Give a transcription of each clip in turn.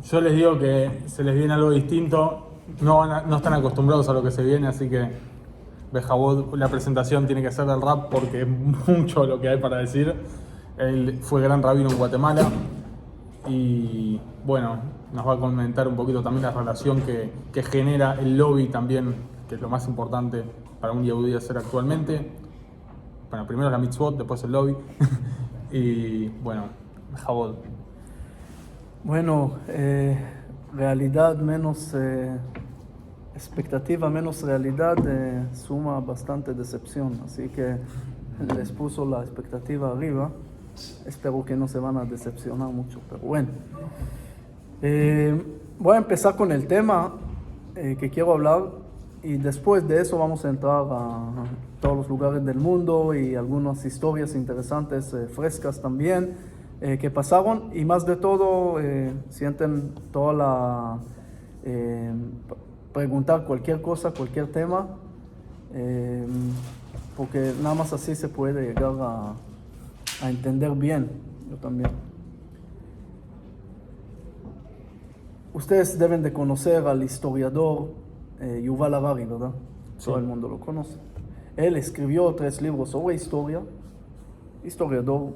Yo les digo que se les viene algo distinto, no están acostumbrados a lo que se viene, así que Bejabot, la presentación tiene que ser del rap porque es mucho lo que hay para decir. Él fue gran rabino en Guatemala y bueno, nos va a comentar un poquito también la relación que genera el lobby también, que es lo más importante para un yehudí hacer actualmente. Bueno, primero la mitzvot, después el lobby. Y bueno, Bejabot. Bueno, realidad menos expectativa menos realidad suma bastante decepción, así que les puso la expectativa arriba. Espero que no se van a decepcionar mucho, pero bueno. Voy a empezar con el tema que quiero hablar y después de eso vamos a entrar a todos los lugares del mundo y algunas historias interesantes, frescas también, que pasaron, y más de todo sienten toda la preguntar cualquier cosa, cualquier tema, porque nada más así se puede llegar a entender bien. Yo también. Ustedes deben de conocer al historiador Yuval Harari, ¿verdad? Sí. Todo el mundo lo conoce. Él escribió 3 libros sobre historia, historiador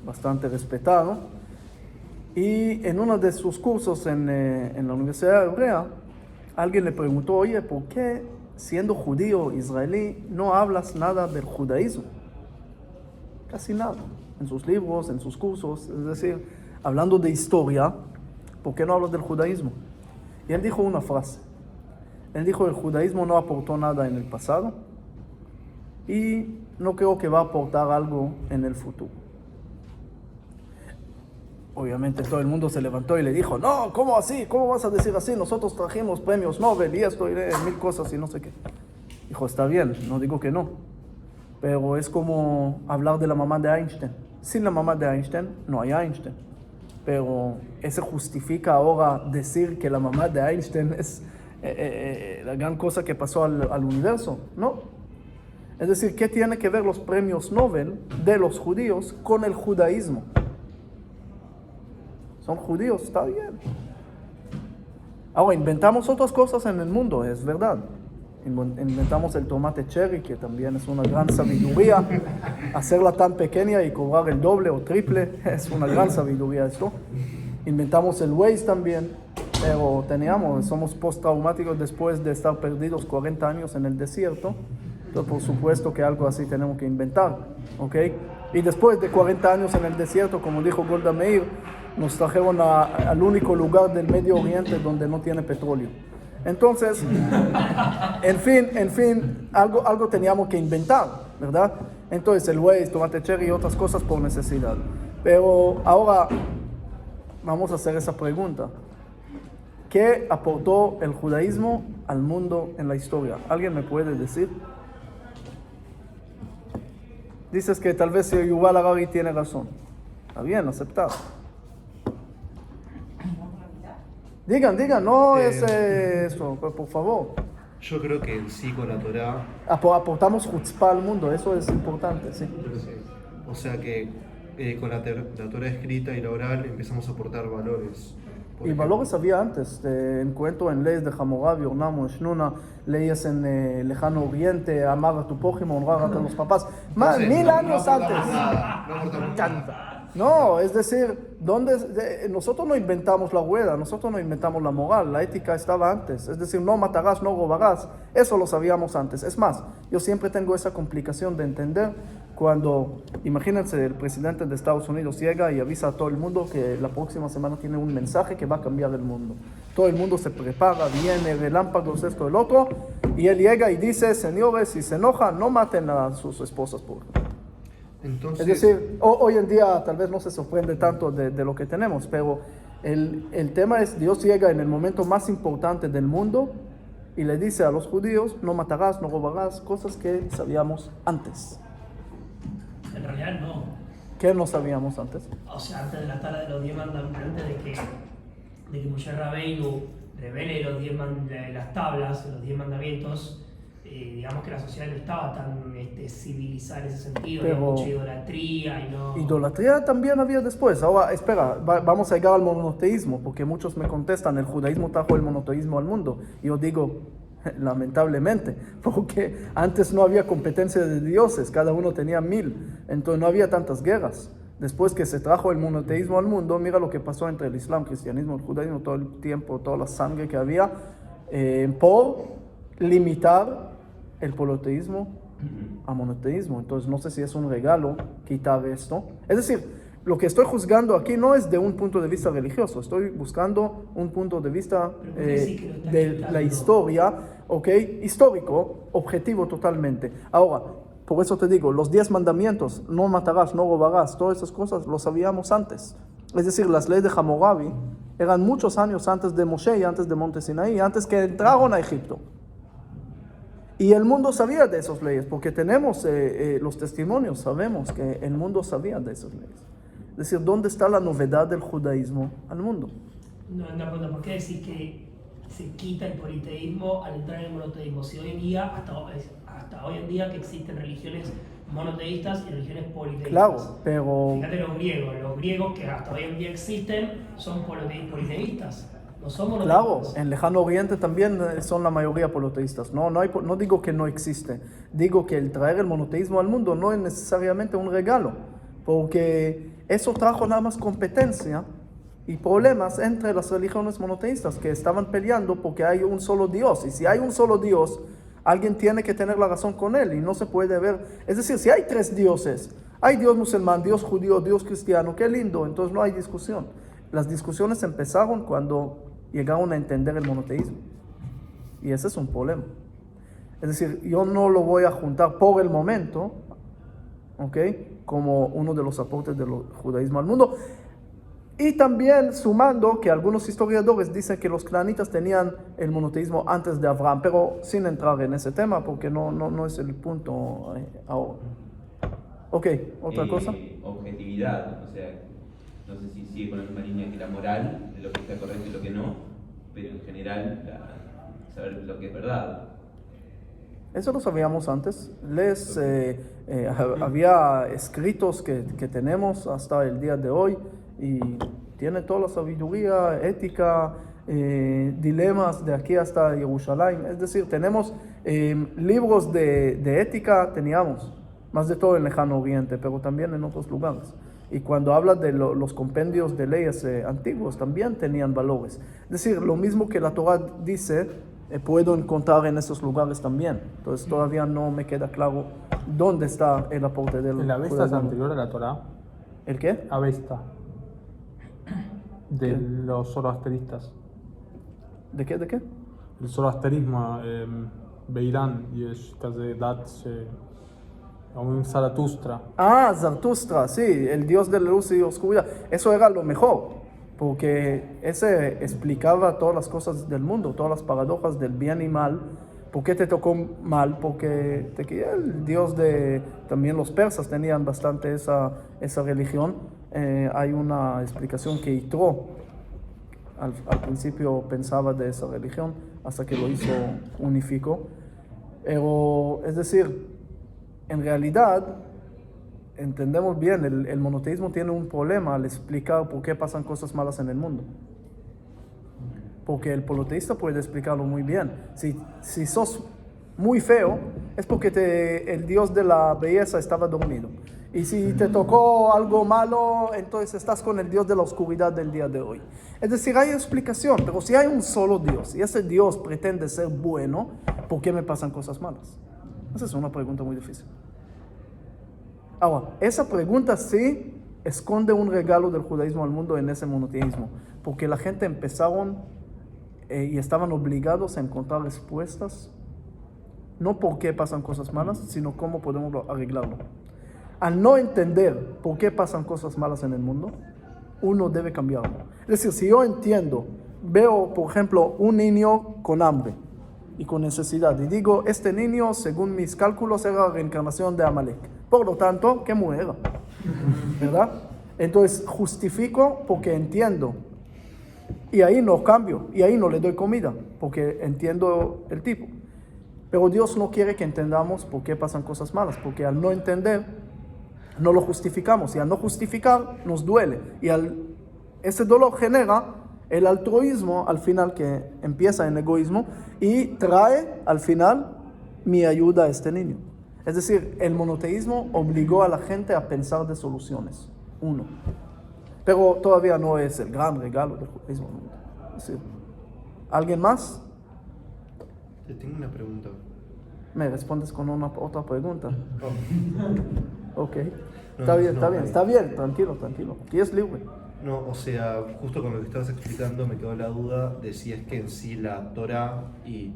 bastante respetado, y en uno de sus cursos en la Universidad Hebrea, alguien le preguntó: oye, ¿por qué siendo judío israelí no hablas nada del judaísmo? Casi nada, en sus libros, en sus cursos, es decir, hablando de historia, ¿por qué no hablas del judaísmo? Y él dijo una frase. Él dijo: el judaísmo no aportó nada en el pasado y no creo que va a aportar algo en el futuro. Obviamente todo el mundo se levantó y le dijo: no, ¿cómo así? ¿Cómo vas a decir así? Nosotros trajimos premios Nobel y esto y 1000 cosas y no sé qué. Dijo: está bien, no digo que no, pero es como hablar de la mamá de Einstein. Sin la mamá de Einstein no hay Einstein. Pero ¿eso justifica ahora decir que la mamá de Einstein es la gran cosa que pasó al universo? No. Es decir, ¿qué tiene que ver los premios Nobel de los judíos con el judaísmo? Son judíos, está bien. Ahora, inventamos otras cosas en el mundo, es verdad. Inventamos el tomate cherry, que también es una gran sabiduría. Hacerla tan pequeña y cobrar el doble o triple es una gran sabiduría esto. Inventamos el Waze también, pero somos postraumáticos después de estar perdidos 40 años en el desierto. Entonces, por supuesto que algo así tenemos que inventar, ¿ok? Y después de 40 años en el desierto, como dijo Golda Meir, nos trajeron al único lugar del Medio Oriente donde no tiene petróleo. Entonces, en fin, algo teníamos que inventar, ¿verdad? Entonces, el Waze, tomate cherry y otras cosas por necesidad. Pero ahora vamos a hacer esa pregunta. ¿Qué aportó el judaísmo al mundo en la historia? ¿Alguien me puede decir? Dices que tal vez Yuval Harari tiene razón. Está bien, aceptado. Digan, no es eso, por favor. Yo creo que en sí con la Torá... Aportamos chutzpah al mundo, eso es importante, sí. O sea que con la Torá escrita y la oral empezamos a aportar valores. Y valores había antes, encuentro en leyes de Hammurabi, Ornamo, Shnuna, leyes en lejano oriente, amar a tu prójimo, honrar a los papás. Más, 1000 años antes. No, es decir, nosotros no inventamos la rueda, nosotros no inventamos la moral, la ética estaba antes. Es decir, no matarás, no robarás, eso lo sabíamos antes. Es más, yo siempre tengo esa complicación de entender cuando, imagínense, el presidente de Estados Unidos llega y avisa a todo el mundo que la próxima semana tiene un mensaje que va a cambiar el mundo. Todo el mundo se prepara, viene, relámpagos, esto, el otro, y él llega y dice: señores, si se enojan, no maten a sus esposas, por ejemplo. Entonces, es decir, hoy en día tal vez no se sorprende tanto de lo que tenemos, pero el tema es: Dios llega en el momento más importante del mundo y le dice a los judíos: no matarás, no robarás, cosas que sabíamos antes. En realidad no. ¿Qué no sabíamos antes? O sea, antes de la tabla de los 10 mandamientos, antes de que Moshe Rabbeinu revele las tablas, los 10 mandamientos, digamos que la sociedad no estaba tan civilizada en ese sentido, Pero- había mucha idolatría y no... Idolatría también había después. Ahora, espera, vamos a llegar al monoteísmo, porque muchos me contestan, el judaísmo trajo el monoteísmo al mundo. Y yo digo, lamentablemente, porque antes no había competencia de dioses, cada uno tenía 1000, entonces no había tantas guerras. Después que se trajo el monoteísmo al mundo, mira lo que pasó entre el Islam, cristianismo, el judaísmo, todo el tiempo, toda la sangre que había, por limitar el politeísmo a monoteísmo. Entonces no sé si es un regalo quitar esto. Es decir, lo que estoy juzgando aquí no es de un punto de vista religioso, estoy buscando un punto de vista Pero ¿por qué sí que lo está de quitando? la historia, ¿ok? Histórico, objetivo totalmente. Ahora, por eso te digo, los 10 mandamientos, no matarás, no robarás, todas esas cosas lo sabíamos antes. Es decir, las leyes de Hammurabi eran muchos años antes de Moshe y antes de Monte Sinaí, antes que entraron a Egipto. Y el mundo sabía de esas leyes, porque tenemos los testimonios, sabemos que el mundo sabía de esas leyes. Es decir, ¿dónde está la novedad del judaísmo al mundo? No, ¿por qué decís que se quita el politeísmo al entrar en el monoteísmo? Si hoy en día, hasta hoy en día que existen religiones monoteístas y religiones politeístas. Claro, pero... Fíjate los griegos que hasta hoy en día existen son politeístas, no son Claro, monoteístas. en Lejano Oriente también son la mayoría politeístas. No digo que no existe, digo que el traer el monoteísmo al mundo no es necesariamente un regalo, porque eso trajo nada más competencia y problemas entre las religiones monoteístas que estaban peleando porque hay un solo Dios. Y si hay un solo Dios, alguien tiene que tener la razón con él y no se puede ver. Es decir, si hay 3 dioses, hay Dios musulmán, Dios judío, Dios cristiano, qué lindo, entonces no hay discusión. Las discusiones empezaron cuando llegaron a entender el monoteísmo. Y ese es un problema. Es decir, yo no lo voy a juntar por el momento, ¿ok?, como uno de los aportes del judaísmo al mundo. Y también sumando que algunos historiadores dicen que los canaanitas tenían el monoteísmo antes de Abraham, pero sin entrar en ese tema porque no es el punto ahora. Ok, ¿otra cosa? Objetividad, o sea, no sé si sigue con la misma línea que la moral, de lo que está correcto y lo que no, pero en general saber lo que es verdad. Eso lo sabíamos antes. Había escritos que tenemos hasta el día de hoy y tiene toda la sabiduría, ética, dilemas de aquí hasta Jerusalén. Es decir, tenemos libros de ética, teníamos, más de todo en Lejano Oriente, pero también en otros lugares. Y cuando habla de los compendios de leyes antiguos, también tenían valores. Es decir, lo mismo que la Torah dice, puedo encontrar en esos lugares también. Entonces todavía no me queda claro dónde está el aporte del ¿El Avesta es judaísmo. anterior a la Torá? ¿El qué? Avesta. De ¿Qué? los zoroasteristas. ¿De qué? ¿De qué? El zoroasterismo, Beirán, y כזה דת אומרים Zaratustra. Ah, Zaratustra, sí, el dios de la luz y oscuridad. Eso era lo mejor, porque ese explicaba todas las cosas del mundo, todas las paradojas del bien y mal. ¿Por qué te tocó mal? Porque el dios de... También los persas tenían bastante esa religión. Hay una explicación que Yitro al principio pensaba de esa religión, hasta que lo hizo unificó. Pero, es decir, en realidad, entendemos bien, el monoteísmo tiene un problema al explicar por qué pasan cosas malas en el mundo. Porque el politeísta puede explicarlo muy bien. Si sos muy feo, es porque el dios de la belleza estaba dormido. Y si te tocó algo malo, entonces estás con el dios de la oscuridad del día de hoy. Es decir, hay explicación, pero si hay un solo dios y ese dios pretende ser bueno, ¿por qué me pasan cosas malas? Esa es una pregunta muy difícil. Ahora, esa pregunta sí esconde un regalo del judaísmo al mundo en ese monoteísmo, porque la gente empezaron y estaban obligados a encontrar respuestas, no por qué pasan cosas malas, sino cómo podemos arreglarlo. Al no entender por qué pasan cosas malas en el mundo, uno debe cambiarlo. Es decir, si yo entiendo, veo, por ejemplo, un niño con hambre y con necesidad, y digo, este niño, según mis cálculos, era la reencarnación de Amalek. Por lo tanto, que muera, ¿verdad? Entonces, justifico porque entiendo. Y ahí no cambio, y ahí no le doy comida, porque entiendo el tipo. Pero Dios no quiere que entendamos por qué pasan cosas malas, porque al no entender, no lo justificamos, y al no justificar, nos duele, y ese dolor genera el altruismo al final, que empieza en egoísmo, y trae al final mi ayuda a este niño. Es decir, el monoteísmo obligó a la gente a pensar de soluciones, uno. Pero todavía no es el gran regalo del judaísmo. Es decir, ¿alguien más? Te tengo una pregunta. ¿Me respondes con otra pregunta? Ok. No, Está bien, no, está bien, no. está bien, tranquilo. Aquí es libre. No, o sea, justo con lo que estabas explicando me quedó la duda de si es que en sí la Torá y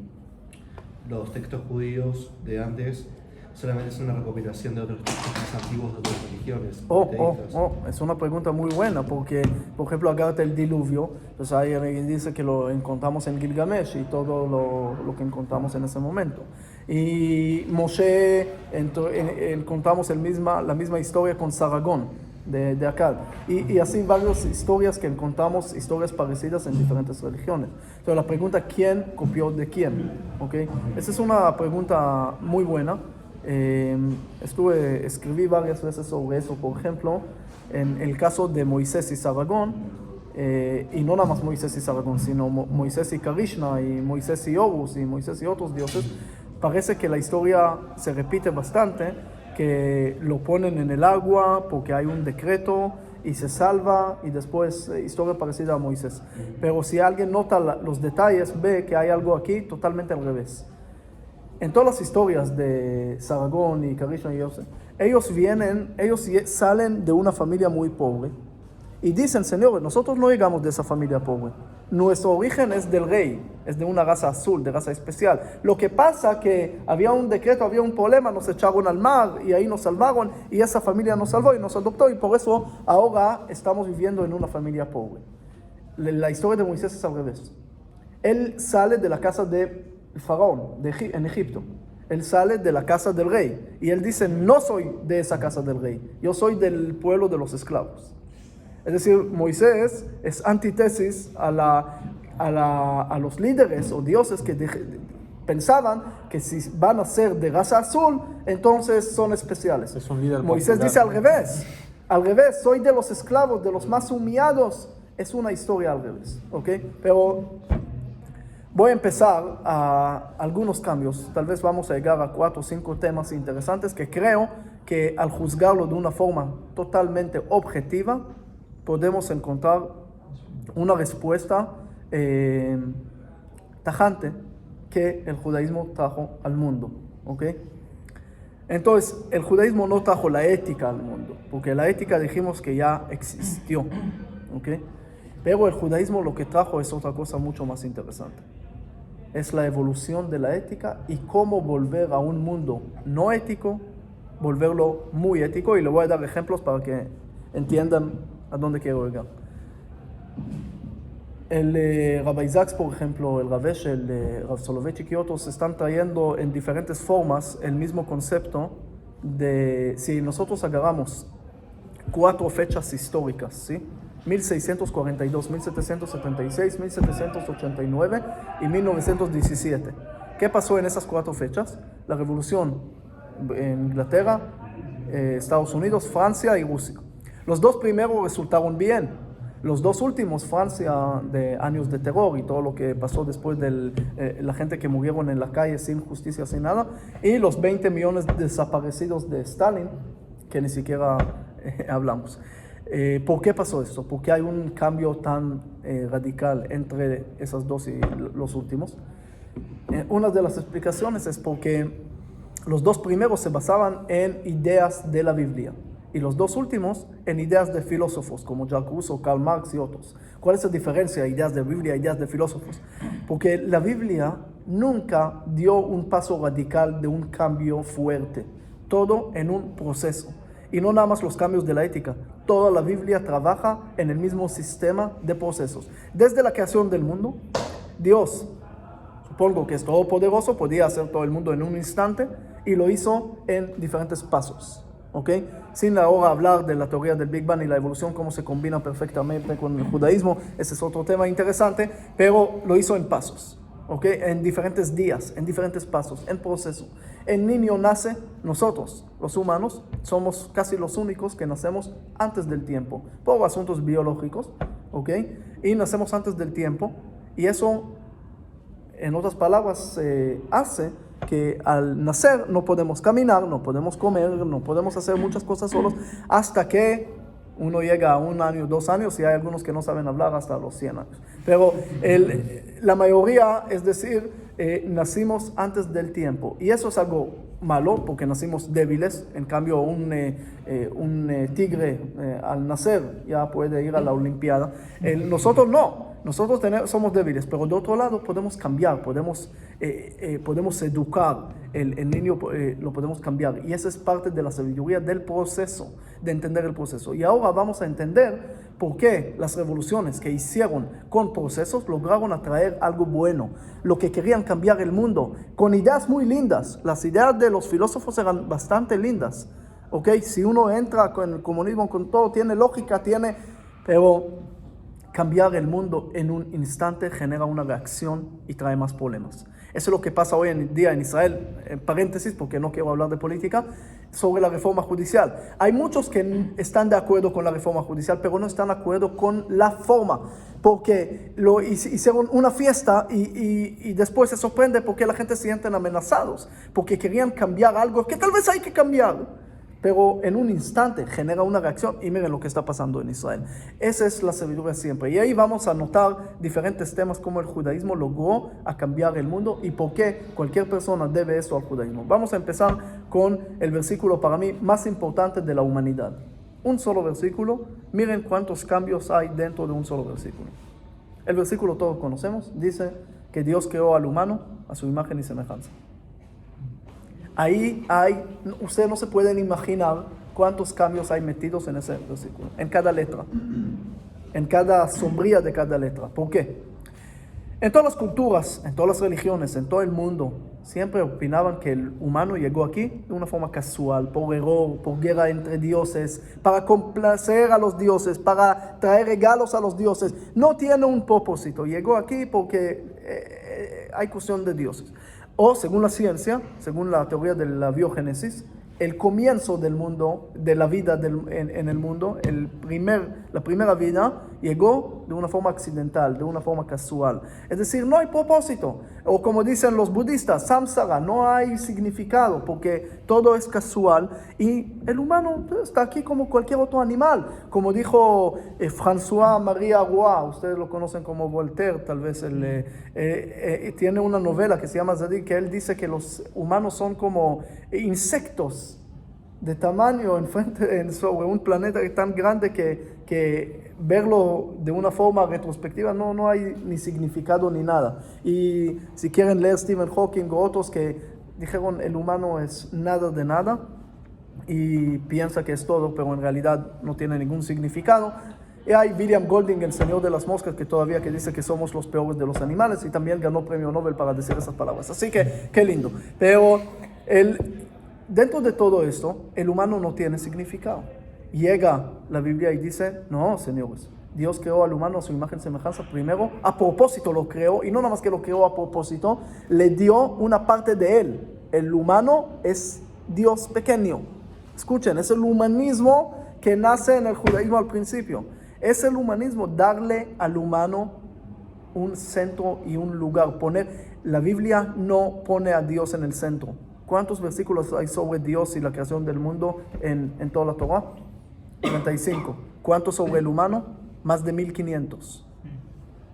los textos judíos de antes solamente es una recopilación de otros textos más antiguos de otras religiones. Monoteístas. Es una pregunta muy buena, porque, por ejemplo, agárrate el diluvio, pues ahí dice que lo encontramos en Gilgamesh y todo lo que encontramos en ese momento. Y Moshe, encontramos la misma historia con Saragón, de Akkad. Y así varias historias que encontramos, historias parecidas en diferentes religiones. Entonces la pregunta, ¿quién copió de quién? ¿Okay? Esa es una pregunta muy buena. Escribí varias veces sobre eso, por ejemplo, en el caso de Moisés y Saragón, y no nada más Moisés y Saragón, sino Moisés y Krishna, y Moisés y Horus, y Moisés y otros dioses. Parece que la historia se repite bastante, que lo ponen en el agua porque hay un decreto y se salva, y después historia parecida a Moisés. Pero si alguien nota los detalles, ve que hay algo aquí totalmente al revés. En todas las historias de Saragón y Krishna y Yosef, ellos salen de una familia muy pobre y dicen, Señor, nosotros no llegamos de esa familia pobre. Nuestro origen es del rey, es de una raza azul, de raza especial. Lo que pasa que había un decreto, había un problema, nos echaron al mar y ahí nos salvaron, y esa familia nos salvó y nos adoptó, y por eso ahora estamos viviendo en una familia pobre. La historia de Moisés es al revés. Él sale de la casa del faraón en Egipto. Él sale de la casa del rey y él dice, no soy de esa casa del rey, yo soy del pueblo de los esclavos. Es decir, Moisés es antítesis a los líderes o dioses que pensaban que si van a ser de raza azul, entonces son especiales. Es un líder Moisés popular. dice al revés, soy de los esclavos, de los más humillados. Es una historia al revés, ¿ok? Pero voy a empezar a algunos cambios. Tal vez vamos a llegar a 4 o 5 temas interesantes que creo que al juzgarlo de una forma totalmente objetiva, podemos encontrar una respuesta tajante que el judaísmo trajo al mundo. ¿Ok? Entonces, el judaísmo no trajo la ética al mundo, porque la ética dijimos que ya existió. ¿Ok? Pero el judaísmo lo que trajo es otra cosa mucho más interesante. Es la evolución de la ética y cómo volver a un mundo no ético, volverlo muy ético, y le voy a dar ejemplos para que entiendan a dónde quiero llegar. El Rabbi Sachs, por ejemplo, el Rav Eshel, el Rav Soloveitchik y otros están trayendo en diferentes formas el mismo concepto de si nosotros agarramos 4 fechas históricas, ¿sí? 1642, 1776, 1789 y 1917. ¿Qué pasó en esas 4 fechas? La revolución en Inglaterra, Estados Unidos, Francia y Rusia. Los 2 primeros resultaron bien. Los 2 últimos, Francia, de años de terror y todo lo que pasó después de la gente que murieron en la calle sin justicia, sin nada, y los 20 millones desaparecidos de Stalin, que ni siquiera hablamos. ¿Por qué pasó esto? ¿Por qué hay un cambio tan radical entre esas 2 y los últimos? Una de las explicaciones es porque los 2 primeros se basaban en ideas de la Biblia, y los 2 últimos en ideas de filósofos como Jacques Rousseau, Karl Marx y otros. ¿Cuál es la diferencia? Ideas de Biblia, ideas de filósofos. Porque la Biblia nunca dio un paso radical de un cambio fuerte. Todo en un proceso. Y no nada más los cambios de la ética. Toda la Biblia trabaja en el mismo sistema de procesos. Desde la creación del mundo, Dios, supongo que es todopoderoso, podía hacer todo el mundo en un instante, y lo hizo en diferentes pasos. ¿Ok? Sin ahora hablar de la teoría del Big Bang y la evolución, cómo se combina perfectamente con el judaísmo, ese es otro tema interesante, pero lo hizo en pasos. ¿ok? En diferentes días, en diferentes pasos, en proceso. El niño nace, nosotros, los humanos, somos casi los únicos que nacemos antes del tiempo, por asuntos biológicos, ¿ok? Y nacemos antes del tiempo, y eso, en otras palabras, hace que al nacer no podemos caminar, no podemos comer, no podemos hacer muchas cosas solos, hasta que uno llega a 1 año, 2 años, y hay algunos que no saben hablar hasta los 100 años. Pero la mayoría, es decir, nacimos antes del tiempo. Y eso es algo malo, porque nacimos débiles. En cambio, un tigre al nacer ya puede ir a la Olimpiada. Nosotros no. Nosotros somos débiles, pero de otro lado podemos cambiar, podemos educar, el niño lo podemos cambiar. Y esa es parte de la sabiduría del proceso, de entender el proceso. Y ahora vamos a entender por qué las revoluciones que hicieron con procesos lograron atraer algo bueno. Lo que querían cambiar el mundo, con ideas muy lindas. Las ideas de los filósofos eran bastante lindas. ¿Ok? Si uno entra con el comunismo, con todo, tiene lógica, pero cambiar el mundo en un instante genera una reacción y trae más problemas. Eso es lo que pasa hoy en día en Israel, en paréntesis, porque no quiero hablar de política, sobre la reforma judicial. Hay muchos que están de acuerdo con la reforma judicial, pero no están de acuerdo con la forma, porque hicieron una fiesta y después se sorprende porque la gente se sienten amenazados, porque querían cambiar algo que tal vez hay que cambiar. Pero en un instante genera una reacción y miren lo que está pasando en Israel. Esa es la sabiduría siempre. Y ahí vamos a notar diferentes temas como el judaísmo logró a cambiar el mundo y por qué cualquier persona debe eso al judaísmo. Vamos a empezar con el versículo para mí más importante de la humanidad. Un solo versículo. Miren cuántos cambios hay dentro de un solo versículo. El versículo todos conocemos. Dice que Dios creó al humano a su imagen y semejanza. Ahí ustedes no se pueden imaginar cuántos cambios hay metidos en ese versículo, en cada letra, en cada sombría de cada letra. ¿Por qué? En todas las culturas, en todas las religiones, en todo el mundo, siempre opinaban que el humano llegó aquí de una forma casual, por error, por guerra entre dioses, para complacer a los dioses, para traer regalos a los dioses. No tiene un propósito, llegó aquí porque hay cuestión de dioses. O, según la ciencia, según la teoría de la biogénesis, el comienzo del mundo, de la vida en el mundo, la primera vida, llegó de una forma accidental, de una forma casual. Es decir, no hay propósito. O como dicen los budistas, samsara, no hay significado, porque todo es casual. Y el humano está aquí como cualquier otro animal. Como dijo François-Marie Roy, ustedes lo conocen como Voltaire, tal vez tiene una novela que se llama Zadig, que él dice que los humanos son como insectos de tamaño sobre un planeta tan grande que verlo de una forma retrospectiva no hay ni significado ni nada. Y si quieren leer Stephen Hawking o otros que dijeron el humano es nada de nada y piensa que es todo, pero en realidad no tiene ningún significado. Y hay William Golding, el señor de las moscas, que dice que somos los peores de los animales y también ganó premio Nobel para decir esas palabras. Así que, qué lindo. Pero dentro de todo esto, el humano no tiene significado. Llega la Biblia y dice, no, señores, Dios creó al humano a su imagen y semejanza primero, a propósito lo creó, y no nada más que lo creó a propósito, le dio una parte de él. El humano es Dios pequeño. Escuchen, es el humanismo que nace en el judaísmo al principio. Es el humanismo, darle al humano un centro y un lugar. La Biblia no pone a Dios en el centro. ¿Cuántos versículos hay sobre Dios y la creación del mundo en toda la Torah? 35. ¿Cuántos sobre el humano? Más de 1500.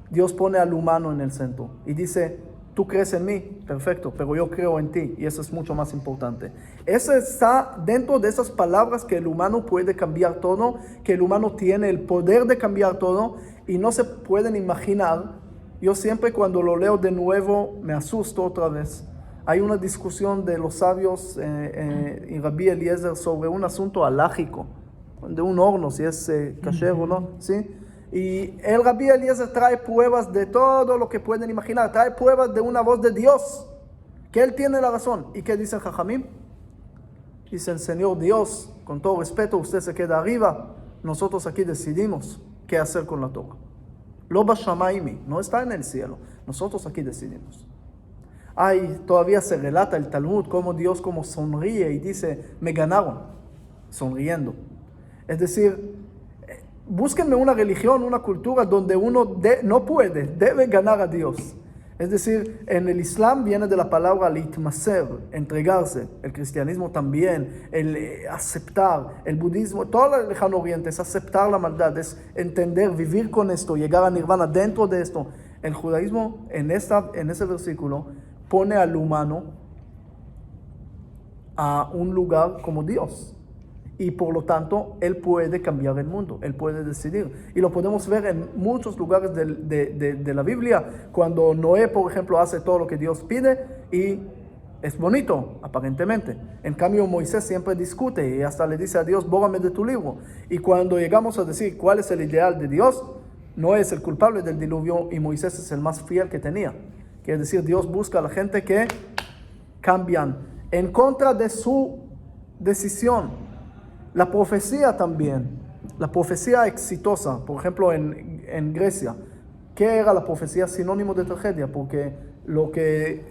Dios pone al humano en el centro y dice, tú crees en mí, perfecto, pero yo creo en ti, y eso es mucho más importante. Eso está dentro de esas palabras, que el humano puede cambiar todo, que el humano tiene el poder de cambiar todo, y no se pueden imaginar. Yo siempre cuando lo leo de nuevo me asusto otra vez. Hay una discusión de los sabios y Rabbi Eliezer sobre un asunto halágico, de un horno, si es kasher o no, ¿sí? Y el Rabbi Eliezer trae pruebas de todo lo que pueden imaginar, trae pruebas de una voz de Dios, que él tiene la razón. ¿Y qué dice el Jajamim? Dicen, Señor Dios, con todo respeto, usted se queda arriba, nosotros aquí decidimos qué hacer con la Torah. Lo bashamaymi, no está en el cielo. Nosotros aquí decidimos. Todavía se relata el Talmud como Dios como sonríe y dice, me ganaron, sonriendo. Es decir, búsquenme una religión, una cultura donde uno no puede, debe ganar a Dios. Es decir, en el Islam viene de la palabra litmaser, entregarse. El cristianismo también, el aceptar. El budismo, todo el lejano oriente es aceptar la maldad, es entender, vivir con esto, llegar a nirvana dentro de esto. El judaísmo en ese versículo pone al humano a un lugar como Dios. Y por lo tanto, Él puede cambiar el mundo, Él puede decidir. Y lo podemos ver en muchos lugares de la Biblia, cuando Noé, por ejemplo, hace todo lo que Dios pide y es bonito, aparentemente. En cambio, Moisés siempre discute y hasta le dice a Dios, bórrame de tu libro. Y cuando llegamos a decir cuál es el ideal de Dios, Noé es el culpable del diluvio y Moisés es el más fiel que tenía. Quiere decir, Dios busca a la gente que cambian en contra de su decisión. La profecía también, la profecía exitosa, por ejemplo en Grecia, ¿qué era la profecía? Sinónimo de tragedia, porque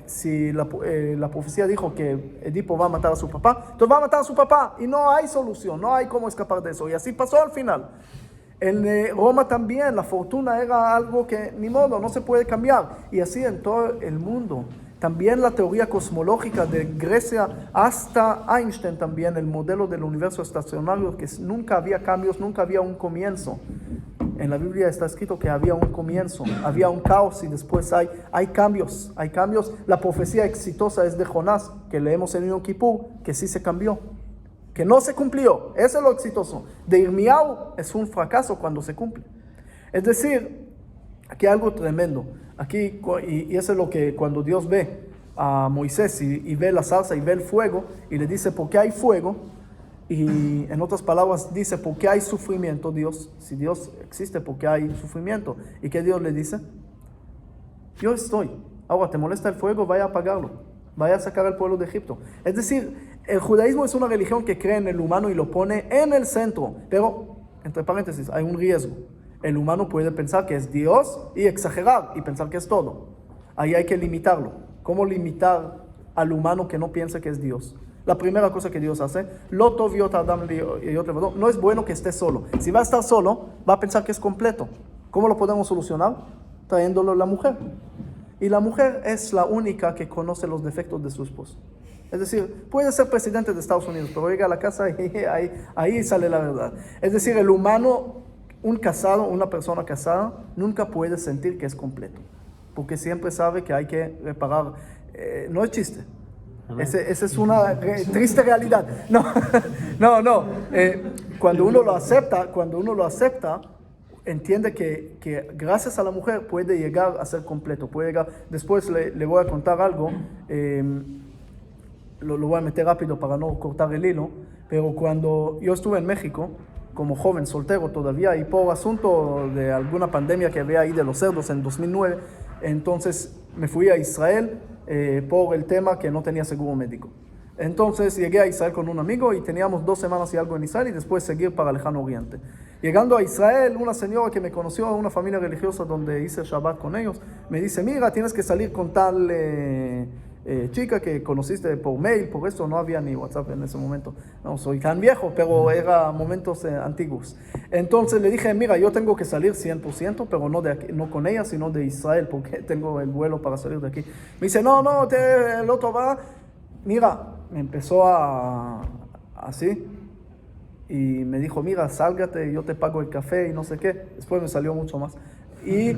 si la profecía dijo que Edipo va a matar a su papá, entonces va a matar a su papá y no hay solución, no hay cómo escapar de eso, y así pasó al final. En Roma también la fortuna era algo que ni modo, no se puede cambiar, y así en todo el mundo. También la teoría cosmológica de Grecia hasta Einstein también, el modelo del universo estacionario, que nunca había cambios, nunca había un comienzo. En la Biblia está escrito que había un comienzo, había un caos y después hay cambios. La profecía exitosa es de Jonás, que leemos en Yom Kippur, que sí se cambió, que no se cumplió. Eso es lo exitoso. De Irmiau es un fracaso cuando se cumple. Es decir, aquí hay algo tremendo. Aquí, y eso es lo que cuando Dios ve a Moisés y ve la zarza y ve el fuego y le dice, ¿por qué hay fuego? Y en otras palabras dice, ¿por qué hay sufrimiento, Dios? Si Dios existe, ¿por qué hay sufrimiento? ¿Y qué Dios le dice? Yo estoy. Ahora, ¿te molesta el fuego? Vaya a apagarlo. Vaya a sacar al pueblo de Egipto. Es decir, el judaísmo es una religión que cree en el humano y lo pone en el centro. Pero, entre paréntesis, hay un riesgo. El humano puede pensar que es Dios y exagerar y pensar que es todo. Ahí hay que limitarlo. ¿Cómo limitar al humano que no piensa que es Dios? La primera cosa que Dios hace, no es bueno que esté solo. Si va a estar solo, va a pensar que es completo. ¿Cómo lo podemos solucionar? Trayéndolo a la mujer. Y la mujer es la única que conoce los defectos de su esposo. Es decir, puede ser presidente de Estados Unidos, pero llega a la casa y ahí sale la verdad. Es decir, el humano, una persona casada, nunca puede sentir que es completo, porque siempre sabe que hay que reparar. No es chiste. Esa es una triste realidad. No. Cuando uno lo acepta, entiende que gracias a la mujer puede llegar a ser completo. Después le voy a contar algo. Lo voy a meter rápido para no cortar el hilo. Pero cuando yo estuve en México, como joven, soltero todavía, y por asunto de alguna pandemia que había ahí de los cerdos en 2009, entonces me fui a Israel por el tema que no tenía seguro médico. Entonces llegué a Israel con un amigo y teníamos 2 semanas y algo en Israel y después seguir para el Lejano Oriente. Llegando a Israel, una señora que me conoció, una familia religiosa donde hice Shabbat con ellos, me dice, mira, tienes que salir con tal chica que conociste por mail, por eso no había ni WhatsApp en ese momento. No soy tan viejo, pero era momentos antiguos. Entonces le dije, mira, yo tengo que salir 100%, pero no de aquí, no con ella, sino de Israel, porque tengo el vuelo para salir de aquí. Me dice, no, el otro va. Mira, me empezó así, y me dijo, mira, sálgate, yo te pago el café y no sé qué. Después me salió mucho más. Y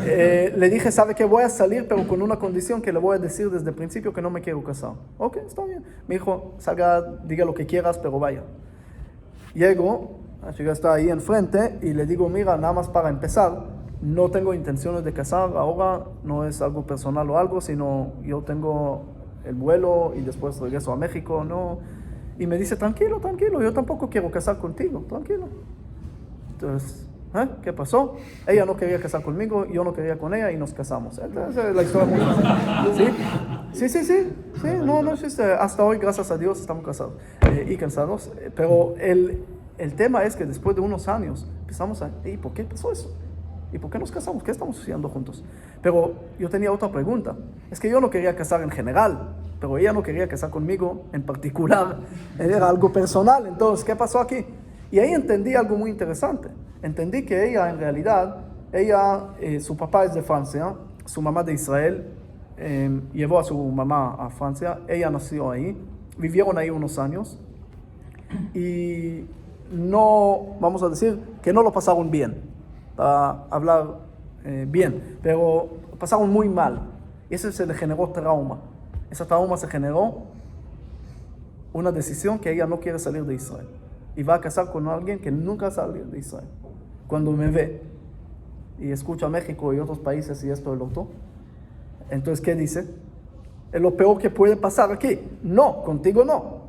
le dije, ¿sabe qué? Voy a salir, pero con una condición que le voy a decir desde el principio que no me quiero casar. Ok, está bien. Me dijo, salga, diga lo que quieras, pero vaya. Llego, la chica está ahí enfrente y le digo, mira, nada más para empezar, no tengo intenciones de casar ahora, no es algo personal o algo, sino yo tengo el vuelo y después regreso a México, ¿no? Y me dice, tranquilo, yo tampoco quiero casar contigo, tranquilo. Entonces, ¿qué pasó? Ella no quería casar conmigo, yo no quería con ella y nos casamos. Esa es la historia muy fácil. Sí, no existe. Hasta hoy, gracias a Dios, estamos casados y cansados. Pero el tema es que después de unos años empezamos ¿y por qué pasó eso? ¿Y por qué nos casamos? ¿Qué estamos haciendo juntos? Pero yo tenía otra pregunta. Es que yo no quería casar en general, pero ella no quería casar conmigo en particular. Era algo personal. Entonces, ¿qué pasó aquí? Y ahí entendí algo muy interesante. Entendí que ella, en realidad, su papá es de Francia, su mamá de Israel, llevó a su mamá a Francia, ella nació ahí, vivieron ahí unos años y no, vamos a decir, que no lo pasaron bien, para hablar bien, pero pasaron muy mal. Y eso se le generó trauma. Ese trauma se generó una decisión que ella no quiere salir de Israel. Y va a casar con alguien que nunca salió de Israel. Cuando me ve y escucha México y otros países y esto y lo otro, entonces, ¿qué dice? Es lo peor que puede pasar aquí. No, contigo no.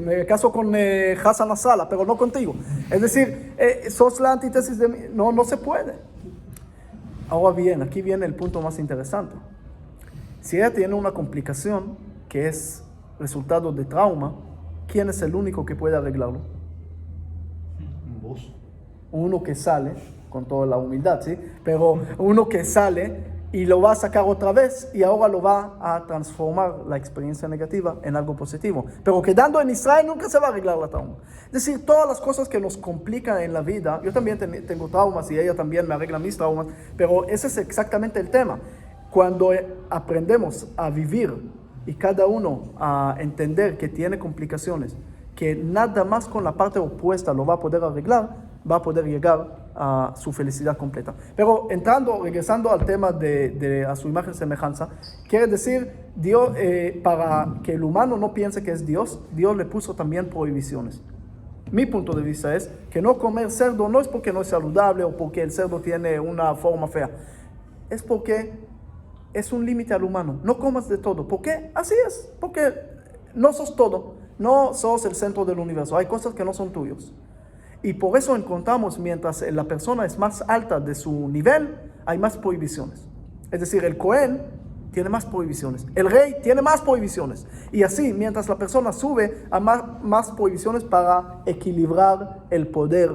Me caso con Hassan Nasrallah, pero no contigo. Es decir, sos la antítesis de mí. No, no se puede. Ahora bien, aquí viene el punto más interesante. Si ella tiene una complicación que es resultado de trauma, ¿quién es el único que puede arreglarlo? Vos. Uno que sale, con toda la humildad, ¿sí? Pero uno que sale y lo va a sacar otra vez y ahora lo va a transformar la experiencia negativa en algo positivo. Pero quedando en Israel nunca se va a arreglar la trauma. Es decir, todas las cosas que nos complican en la vida, yo también tengo traumas y ella también me arregla mis traumas, pero ese es exactamente el tema. Cuando aprendemos a vivir y cada uno a entender que tiene complicaciones, que nada más con la parte opuesta lo va a poder arreglar, va a poder llegar a su felicidad completa. Pero regresando al tema de a su imagen y semejanza, quiere decir, Dios, para que el humano no piense que es Dios, Dios le puso también prohibiciones. Mi punto de vista es que no comer cerdo no es porque no es saludable o porque el cerdo tiene una forma fea, es porque es un límite al humano. No comas de todo. ¿Por qué? Así es, porque no sos todo, no sos el centro del universo, hay cosas que no son tuyos. Y por eso encontramos, mientras la persona es más alta de su nivel, hay más prohibiciones. Es decir, el Cohen tiene más prohibiciones, el rey tiene más prohibiciones. Y así, mientras la persona sube, hay más prohibiciones para equilibrar el poder.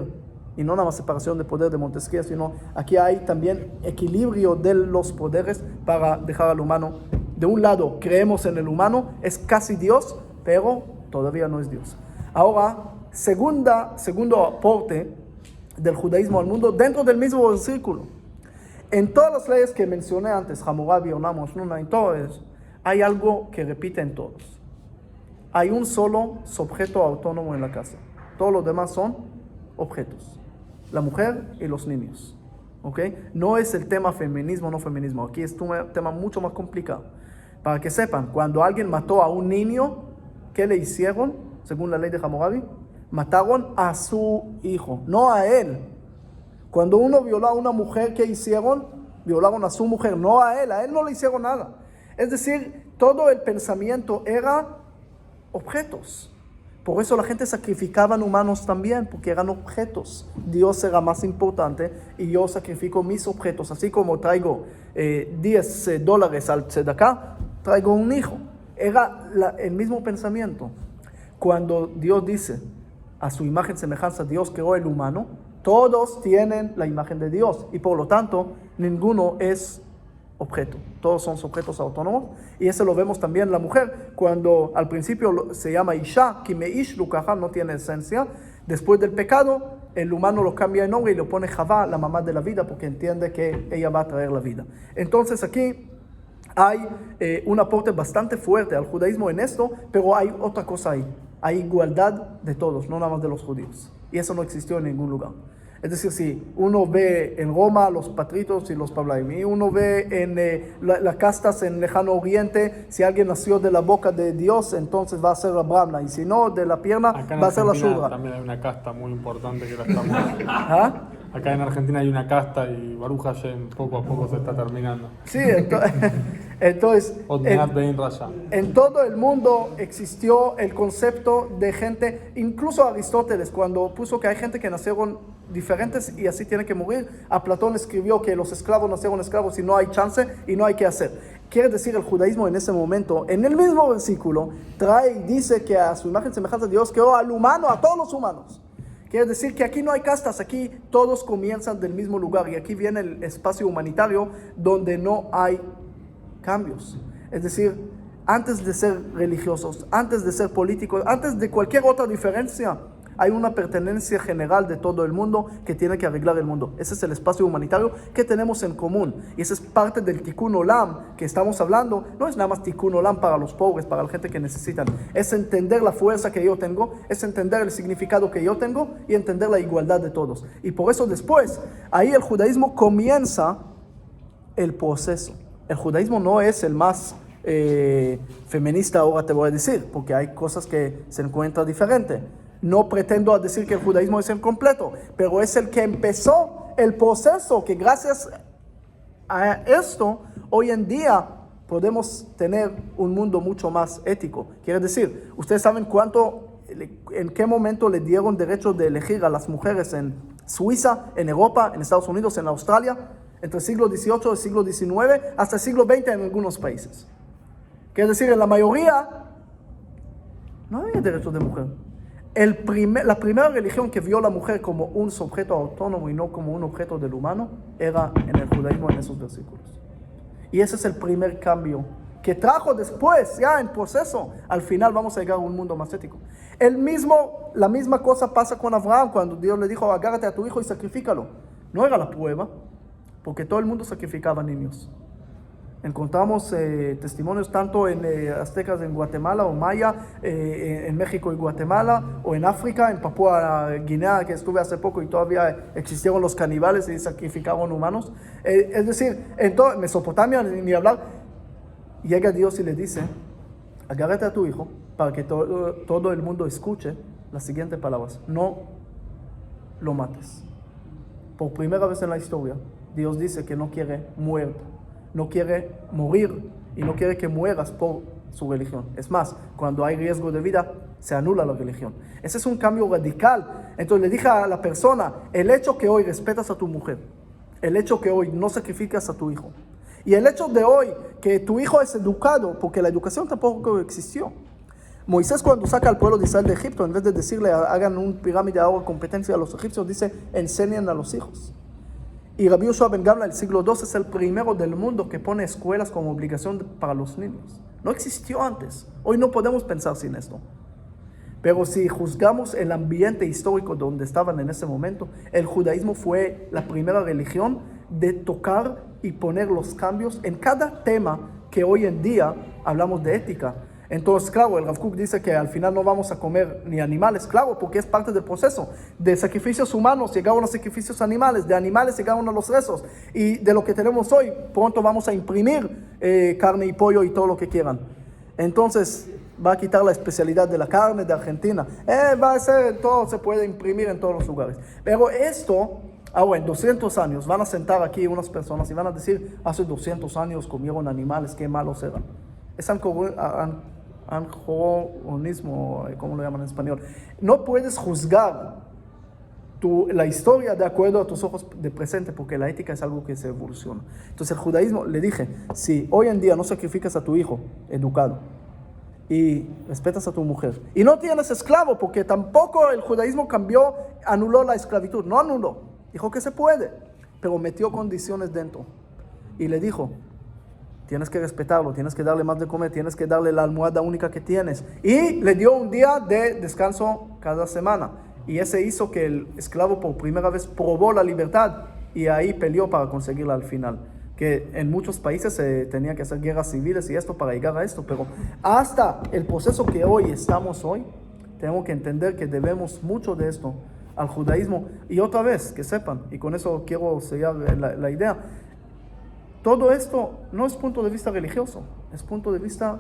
Y no nada más separación de poder de Montesquieu, sino aquí hay también equilibrio de los poderes para dejar al humano. De un lado, creemos en el humano, es casi Dios, pero todavía no es Dios. Ahora, segundo aporte del judaísmo al mundo dentro del mismo círculo. En todas las leyes que mencioné antes, Hammurabi, Onam, Oshnuna, en todas, hay algo que repite en todos. Hay un solo sujeto autónomo en la casa. Todos los demás son objetos. La mujer y los niños. ¿Ok? No es el tema feminismo o no feminismo. Aquí es un tema mucho más complicado. Para que sepan, cuando alguien mató a un niño, ¿qué le hicieron? Según la ley de Hammurabi, mataron a su hijo, no a él. Cuando uno violó a una mujer, ¿qué hicieron? Violaron a su mujer, no a él no le hicieron nada. Es decir, todo el pensamiento era objetos. Por eso la gente sacrificaba humanos también, porque eran objetos. Dios era más importante y yo sacrifico mis objetos. Así como traigo $10 al tzedakah, traigo un hijo. Era el mismo pensamiento. Cuando Dios dice, a su imagen semejanza Dios creó el humano, todos tienen la imagen de Dios y por lo tanto ninguno es objeto, todos son sujetos autónomos. Y eso lo vemos también en la mujer, cuando al principio se llama Isha, que Meish Lukaha, no tiene esencia. Después del pecado, el humano lo cambia de nombre y lo pone Javá, la mamá de la vida, porque entiende que ella va a traer la vida. Entonces aquí hay un aporte bastante fuerte al judaísmo en esto, pero hay otra cosa ahí. Hay igualdad de todos, no nada más de los judíos. Y eso no existió en ningún lugar. Es decir, si uno ve en Roma los patritos y los pablaim, y uno ve en las castas en lejano oriente, si alguien nació de la boca de Dios, entonces va a ser la brahma, y si no, de la pierna, va a ser la shudra. También hay una casta muy importante que la estamos... ¿Ah? Acá en Argentina hay una casta y Baruch Hashem poco a poco se está terminando. Sí, entonces en todo el mundo existió el concepto de gente, incluso Aristóteles, cuando puso que hay gente que nacieron diferentes y así tienen que morir, a Platón escribió que los esclavos nacieron esclavos y no hay chance y no hay que hacer. Quiere decir, el judaísmo en ese momento, en el mismo versículo, trae y dice que a su imagen y semejanza Dios creó al humano, a todos los humanos. Quiere decir que aquí no hay castas, aquí todos comienzan del mismo lugar y aquí viene el espacio humanitario donde no hay cambios. Es decir, antes de ser religiosos, antes de ser políticos, antes de cualquier otra diferencia, hay una pertenencia general de todo el mundo que tiene que arreglar el mundo. Ese es el espacio humanitario que tenemos en común. Y esa es parte del Tikkun Olam que estamos hablando. No es nada más Tikkun Olam para los pobres, para la gente que necesitan. Es entender la fuerza que yo tengo, es entender el significado que yo tengo y entender la igualdad de todos. Y por eso después, ahí el judaísmo comienza el proceso. El judaísmo no es el más feminista, ahora te voy a decir, porque hay cosas que se encuentran diferentes. No pretendo decir que el judaísmo es el completo, pero es el que empezó el proceso, que gracias a esto, hoy en día podemos tener un mundo mucho más ético. Quiere decir, ¿ustedes saben en qué momento le dieron derecho de elegir a las mujeres en Suiza, en Europa, en Estados Unidos, en Australia? Entre el siglo XVIII, el siglo XIX, hasta el siglo XX en algunos países. Quiere decir, en la mayoría no había derecho de mujer. La primera religión que vio a la mujer como un sujeto autónomo y no como un objeto del humano era en el judaísmo, en esos versículos. Y ese es el primer cambio que trajo después, ya en proceso. Al final vamos a llegar a un mundo más ético. La misma cosa pasa con Abraham cuando Dios le dijo, agárrate a tu hijo y sacrifícalo. No era la prueba, porque todo el mundo sacrificaba niños. Encontramos testimonios tanto en aztecas en Guatemala o maya, en México y Guatemala, o en África, en Papúa Guinea, que estuve hace poco y todavía existieron los caníbales y sacrificaban humanos. Es decir, en Mesopotamia, ni hablar, llega Dios y le dice, agárrate a tu hijo para que todo el mundo escuche las siguientes palabras, no lo mates. Por primera vez en la historia, Dios dice que no quiere muerte. No quiere morir y no quiere que mueras por su religión. Es más, cuando hay riesgo de vida, se anula la religión. Ese es un cambio radical. Entonces le dije a la persona, el hecho que hoy respetas a tu mujer, el hecho que hoy no sacrificas a tu hijo, y el hecho de hoy que tu hijo es educado, porque la educación tampoco existió. Moisés cuando saca al pueblo de Israel de Egipto, en vez de decirle hagan un pirámide de agua competencia a los egipcios, dice enseñen a los hijos. Y Rabbi Yoshua ben Gamla, el siglo II, es el primero del mundo que pone escuelas como obligación para los niños. No existió antes. Hoy no podemos pensar sin esto. Pero si juzgamos el ambiente histórico donde estaban en ese momento, el judaísmo fue la primera religión de tocar y poner los cambios en cada tema que hoy en día hablamos de ética. Entonces, claro, el Rav Kook dice que al final no vamos a comer ni animales, claro, porque es parte del proceso. De sacrificios humanos llegaron a sacrificios animales, de animales llegaron a los rezos. Y de lo que tenemos hoy, pronto vamos a imprimir carne y pollo y todo lo que quieran. Entonces, va a quitar la especialidad de la carne de Argentina. Va a ser, todo se puede imprimir en todos los lugares. Pero esto, ahora en 200 años, van a sentar aquí unas personas y van a decir, hace 200 años comieron animales, qué malos eran. Es anjoronismo, ¿cómo lo llaman en español? No puedes juzgar la historia de acuerdo a tus ojos de presente, porque la ética es algo que se evoluciona. Entonces el judaísmo, le dije, si hoy en día no sacrificas a tu hijo educado y respetas a tu mujer y no tienes esclavo, porque tampoco el judaísmo anuló la esclavitud, no anuló, dijo que se puede, pero metió condiciones dentro y le dijo, tienes que respetarlo, tienes que darle más de comer, tienes que darle la almohada única que tienes. Y le dio un día de descanso cada semana. Y ese hizo que el esclavo por primera vez probó la libertad y ahí peleó para conseguirla al final. Que en muchos países se tenía que hacer guerras civiles y esto para llegar a esto. Pero hasta el proceso que estamos hoy, tenemos que entender que debemos mucho de esto al judaísmo. Y otra vez, que sepan, y con eso quiero sellar la idea, todo esto no es punto de vista religioso, es punto de vista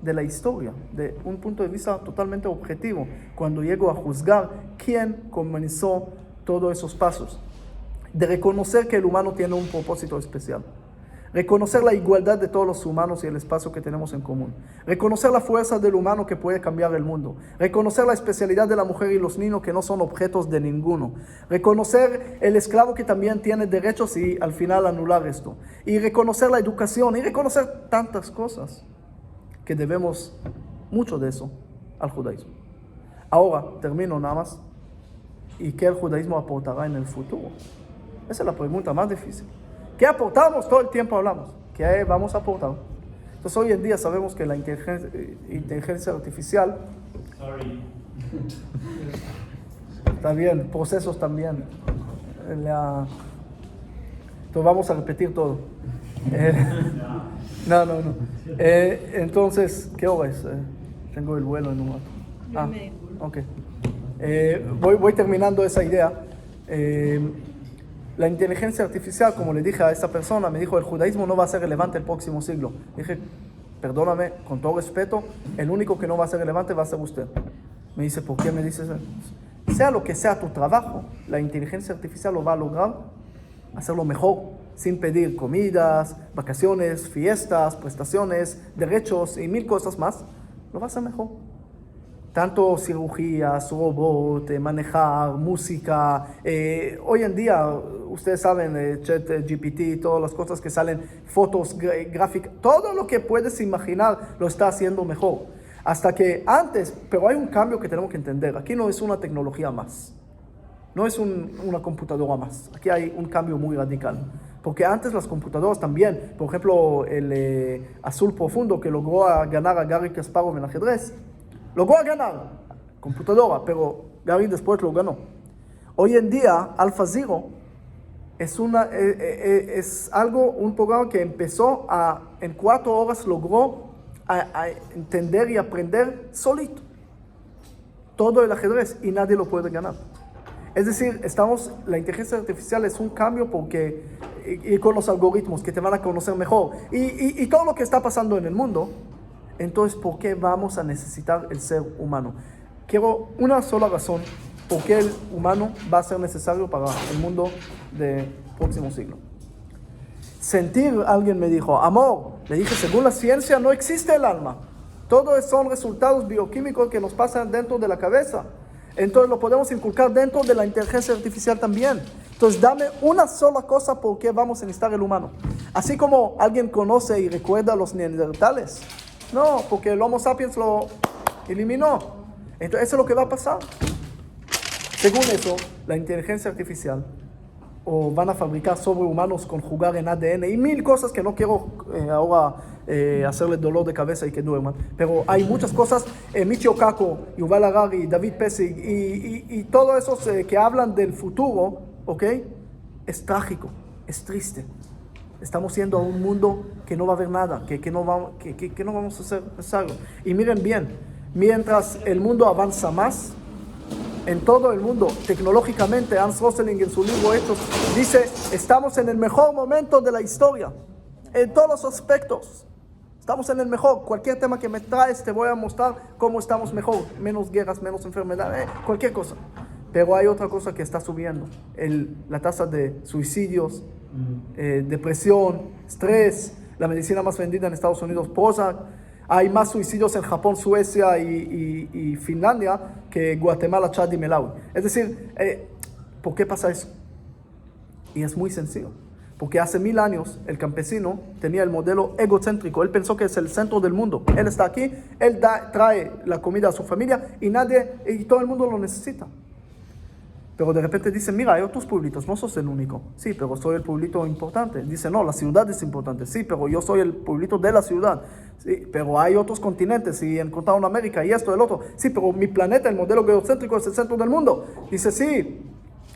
de la historia, de un punto de vista totalmente objetivo, cuando llego a juzgar quién comenzó todos esos pasos, de reconocer que el humano tiene un propósito especial, reconocer la igualdad de todos los humanos y el espacio que tenemos en común, reconocer la fuerza del humano que puede cambiar el mundo, reconocer la especialidad de la mujer y los niños que no son objetos de ninguno, reconocer el esclavo que también tiene derechos y al final anular esto, y reconocer la educación y reconocer tantas cosas que debemos mucho de eso al judaísmo. Ahora termino nada más ¿Y qué el judaísmo aportará en el futuro? Esa es la pregunta más difícil. ¿Qué aportamos? Todo el tiempo hablamos. ¿Qué vamos a aportar? Entonces hoy en día sabemos que la inteligencia artificial... Está bien, procesos también. Entonces vamos a repetir todo. No. Entonces, ¿qué hora es? Tengo el vuelo en un rato. Ok. Voy terminando esa idea. La inteligencia artificial, como le dije a esa persona, me dijo, el judaísmo no va a ser relevante el próximo siglo. Dije, perdóname, con todo respeto, el único que no va a ser relevante va a ser usted. Me dice, ¿por qué me dices eso? Sea lo que sea tu trabajo, la inteligencia artificial lo va a lograr hacerlo mejor, sin pedir comidas, vacaciones, fiestas, prestaciones, derechos y 1000 cosas más. Lo va a hacer mejor. Tanto cirugías, robot, manejar, música. Hoy en día, ustedes saben, ChatGPT, todas las cosas que salen, fotos, gráficas, todo lo que puedes imaginar lo está haciendo mejor. Hasta que antes, pero hay un cambio que tenemos que entender. Aquí no es una tecnología más. No es una computadora más. Aquí hay un cambio muy radical. Porque antes las computadoras también, por ejemplo, el Azul Profundo que logró ganar a Garry Kasparov en ajedrez, logró ganar computadora, pero Garry después lo ganó. Hoy en día, AlphaZero es un programa que empezó en 4 horas logró a entender y aprender solito todo el ajedrez y nadie lo puede ganar. Es decir, la inteligencia artificial es un cambio porque, y con los algoritmos que te van a conocer mejor y todo lo que está pasando en el mundo, entonces, ¿por qué vamos a necesitar el ser humano? Quiero una sola razón por qué el humano va a ser necesario para el mundo del próximo siglo. Sentir, alguien me dijo, amor, le dije, según la ciencia no existe el alma. Todos son resultados bioquímicos que nos pasan dentro de la cabeza. Entonces lo podemos inculcar dentro de la inteligencia artificial también. Entonces dame una sola cosa por qué vamos a necesitar el humano. Así como alguien conoce y recuerda a los neandertales. No, porque el Homo sapiens lo eliminó. Entonces eso es lo que va a pasar. Según eso, la inteligencia artificial o van a fabricar sobrehumanos con jugar en ADN y 1000 cosas que no quiero ahora hacerle dolor de cabeza y que duerman. Pero hay muchas cosas, Michio Kaku, Yuval Harari, David Pesig y todos esos que hablan del futuro, ¿ok? Es trágico, es triste. Estamos yendo a un mundo que no va a haber nada, que no vamos a hacer necesario. Y miren bien, mientras el mundo avanza más, en todo el mundo, tecnológicamente, Hans Rosling en su libro Hechos dice, estamos en el mejor momento de la historia, en todos los aspectos. Estamos en el mejor. Cualquier tema que me traes, te voy a mostrar cómo estamos mejor. Menos guerras, menos enfermedades, cualquier cosa. Pero hay otra cosa que está subiendo, la tasa de suicidios, depresión, estrés, la medicina más vendida en Estados Unidos, Prozac. Hay más suicidios en Japón, Suecia y Finlandia que Guatemala, Chad y Malawi. Es decir, ¿por qué pasa eso? Y es muy sencillo. Porque hace 1000 años el campesino tenía el modelo egocéntrico. Él pensó que es el centro del mundo. Él está aquí, él trae la comida a su familia y todo el mundo lo necesita. Pero de repente dicen, mira, hay otros pueblitos, no sos el único. Sí, pero soy el pueblito importante. Dice, no, la ciudad es importante. Sí, pero yo soy el pueblito de la ciudad. Sí, pero hay otros continentes y encontraron América y esto, el otro. Sí, pero mi planeta, el modelo geocéntrico, es el centro del mundo. Dice, sí.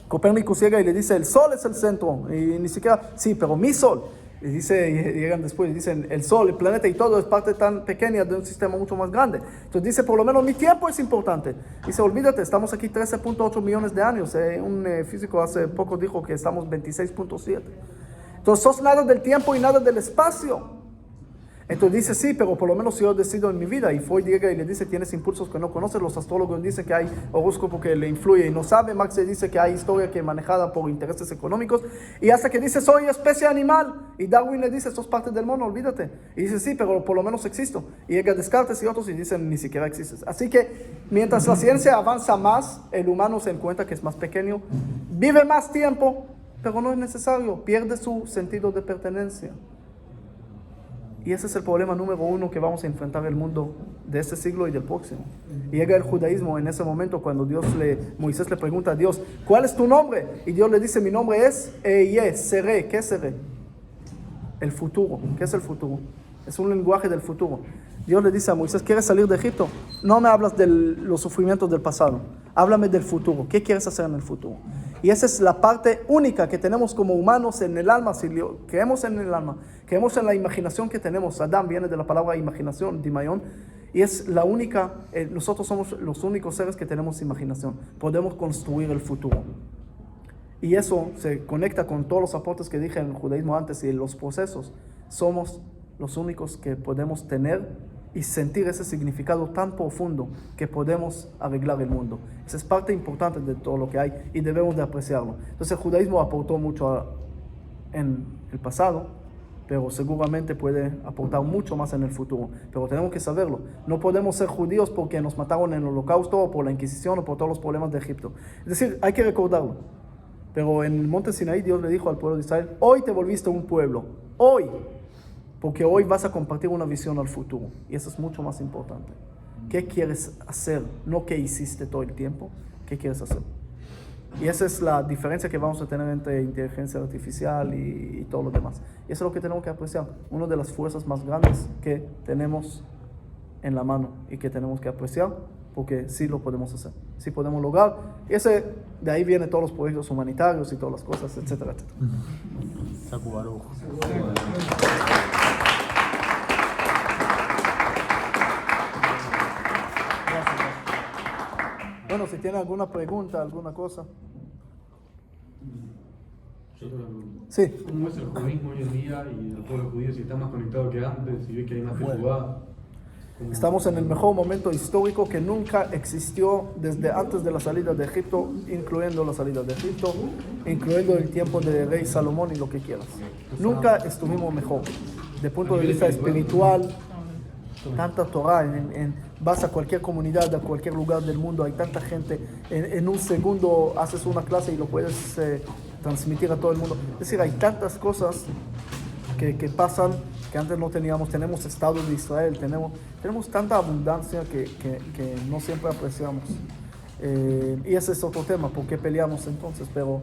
Copérnicus llega y le dice, el sol es el centro. Y ni siquiera, sí, pero mi sol. Y llegan después y dicen, el sol, el planeta y todo es parte tan pequeña de un sistema mucho más grande. Entonces dice, por lo menos mi tiempo es importante. Dice, olvídate, estamos aquí 13.8 millones de años. Un físico hace poco dijo que estamos 26.7. Entonces sos nada del tiempo y nada del espacio. Entonces dice, sí, pero por lo menos yo decido en mi vida. Y Freud llega y le dice, tienes impulsos que no conoces. Los astrólogos dicen que hay horóscopo que le influye y no sabe. Marx dice que hay historia que es manejada por intereses económicos. Y hasta que dice, soy especie animal. Y Darwin le dice, sos parte del mono, olvídate. Y dice, sí, pero por lo menos existo. Y llega Descartes y otros y dicen, ni siquiera existes. Así que mientras la ciencia avanza más, el humano se encuentra que es más pequeño, vive más tiempo, pero no es necesario. Pierde su sentido de pertenencia. Y ese es el problema número uno que vamos a enfrentar el mundo de este siglo y del próximo. Y llega el judaísmo en ese momento cuando Moisés le pregunta a Dios, ¿cuál es tu nombre? Y Dios le dice, mi nombre es Eye, seré. ¿Qué seré? El futuro. ¿Qué es el futuro? Es un lenguaje del futuro. Dios le dice a Moisés, ¿quieres salir de Egipto? No me hablas de los sufrimientos del pasado. Háblame del futuro. ¿Qué quieres hacer en el futuro? Y esa es la parte única que tenemos como humanos en el alma. Si creemos en el alma, creemos en la imaginación que tenemos. Adán viene de la palabra imaginación, dimayon. Y es la única, nosotros somos los únicos seres que tenemos imaginación. Podemos construir el futuro. Y eso se conecta con todos los aportes que dije en el judaísmo antes y en los procesos. Somos los únicos que podemos tener y sentir ese significado tan profundo que podemos arreglar el mundo. Esa es parte importante de todo lo que hay y debemos de apreciarlo. Entonces el judaísmo aportó mucho en el pasado, pero seguramente puede aportar mucho más en el futuro. Pero tenemos que saberlo. No podemos ser judíos porque nos mataron en el Holocausto o por la Inquisición o por todos los problemas de Egipto. Es decir, hay que recordarlo. Pero en el monte Sinaí Dios le dijo al pueblo de Israel, hoy te volviste un pueblo, hoy, porque hoy vas a compartir una visión al futuro. Y eso es mucho más importante. ¿Qué quieres hacer? No qué hiciste todo el tiempo, ¿qué quieres hacer? Y esa es la diferencia que vamos a tener entre inteligencia artificial y todo lo demás. Y eso es lo que tenemos que apreciar. Una de las fuerzas más grandes que tenemos en la mano y que tenemos que apreciar, porque sí lo podemos hacer, sí podemos lograr. Y de ahí vienen todos los proyectos humanitarios y todas las cosas, etcétera, etcétera. Saku Baruch. Bueno, si tienen alguna pregunta, alguna cosa. Yo tengo una pregunta. Sí. ¿Cómo es el judaísmo hoy en día y el pueblo judío, si está más conectado que antes, si ve que hay más Teshuvá? Estamos en el mejor momento histórico que nunca existió desde antes de la salida de Egipto, incluyendo la salida de Egipto, incluyendo el tiempo de rey Salomón y lo que quieras. Nunca estuvimos mejor. De punto de vista espiritual, tanta Torah, vas a cualquier comunidad, a cualquier lugar del mundo, hay tanta gente, en un segundo haces una clase y lo puedes transmitir a todo el mundo. Es decir, hay tantas cosas que pasan que antes no teníamos. Tenemos Estado de Israel, tenemos tanta abundancia que no siempre apreciamos. Y ese es otro tema, ¿por qué peleamos entonces? Pero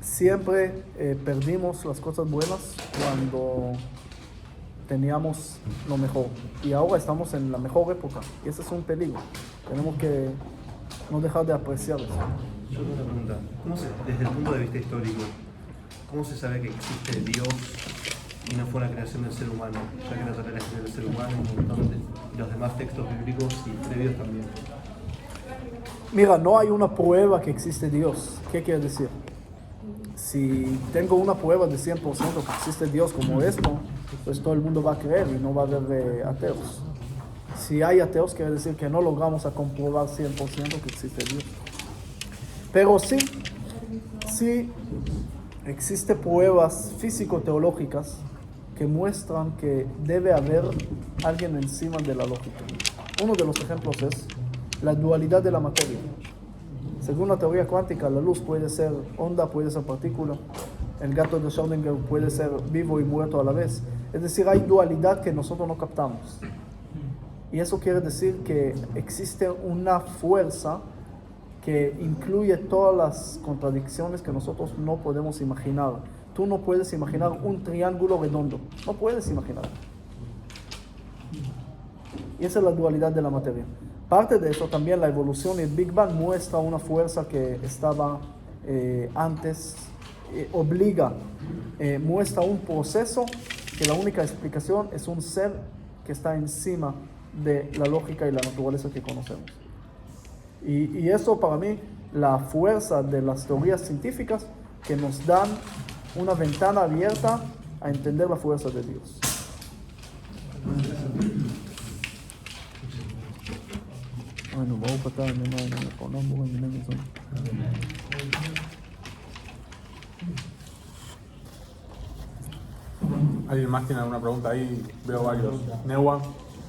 siempre perdimos las cosas buenas cuando teníamos lo mejor. Y ahora estamos en la mejor época. Y ese es un peligro. Tenemos que no dejar de apreciarlo. Yo tengo una pregunta. Desde el punto de vista histórico, ¿cómo se sabe que existe Dios y no fue una creación del ser humano? Ya que la Torá es la creación del ser humano y los demás textos bíblicos y previos también. Mira, no hay una prueba que existe Dios. ¿Qué quiere decir? Si tengo una prueba de 100% que existe Dios como esto, pues todo el mundo va a creer y no va a haber ateos. Si hay ateos, quiere decir que no logramos a comprobar 100% que existe Dios. Pero sí existen pruebas físico-teológicas que muestran que debe haber alguien encima de la lógica. Uno de los ejemplos es la dualidad de la materia. Según la teoría cuántica, la luz puede ser onda, puede ser partícula. El gato de Schrödinger puede ser vivo y muerto a la vez. Es decir, hay dualidad que nosotros no captamos. Y eso quiere decir que existe una fuerza que incluye todas las contradicciones que nosotros no podemos imaginar. Tú no puedes imaginar un triángulo redondo. No puedes imaginar. Y esa es la dualidad de la materia. Parte de eso también la evolución y el Big Bang muestra una fuerza que estaba antes, muestra un proceso que la única explicación es un ser que está encima de la lógica y la naturaleza que conocemos. Y eso para mí, la fuerza de las teorías científicas que nos dan una ventana abierta a entender la fuerza de Dios. Bueno, vamos a pasar ¿Alguien más tiene alguna pregunta ahí? Veo varios. Neua.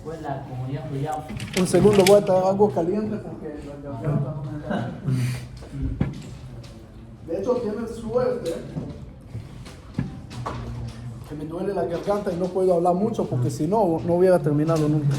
Fue la comunidad judía. Un segundo, voy a traer algo caliente porque la garganta no me da. De hecho, tienes suerte que me duele la garganta y no puedo hablar mucho porque si no, no hubiera terminado nunca.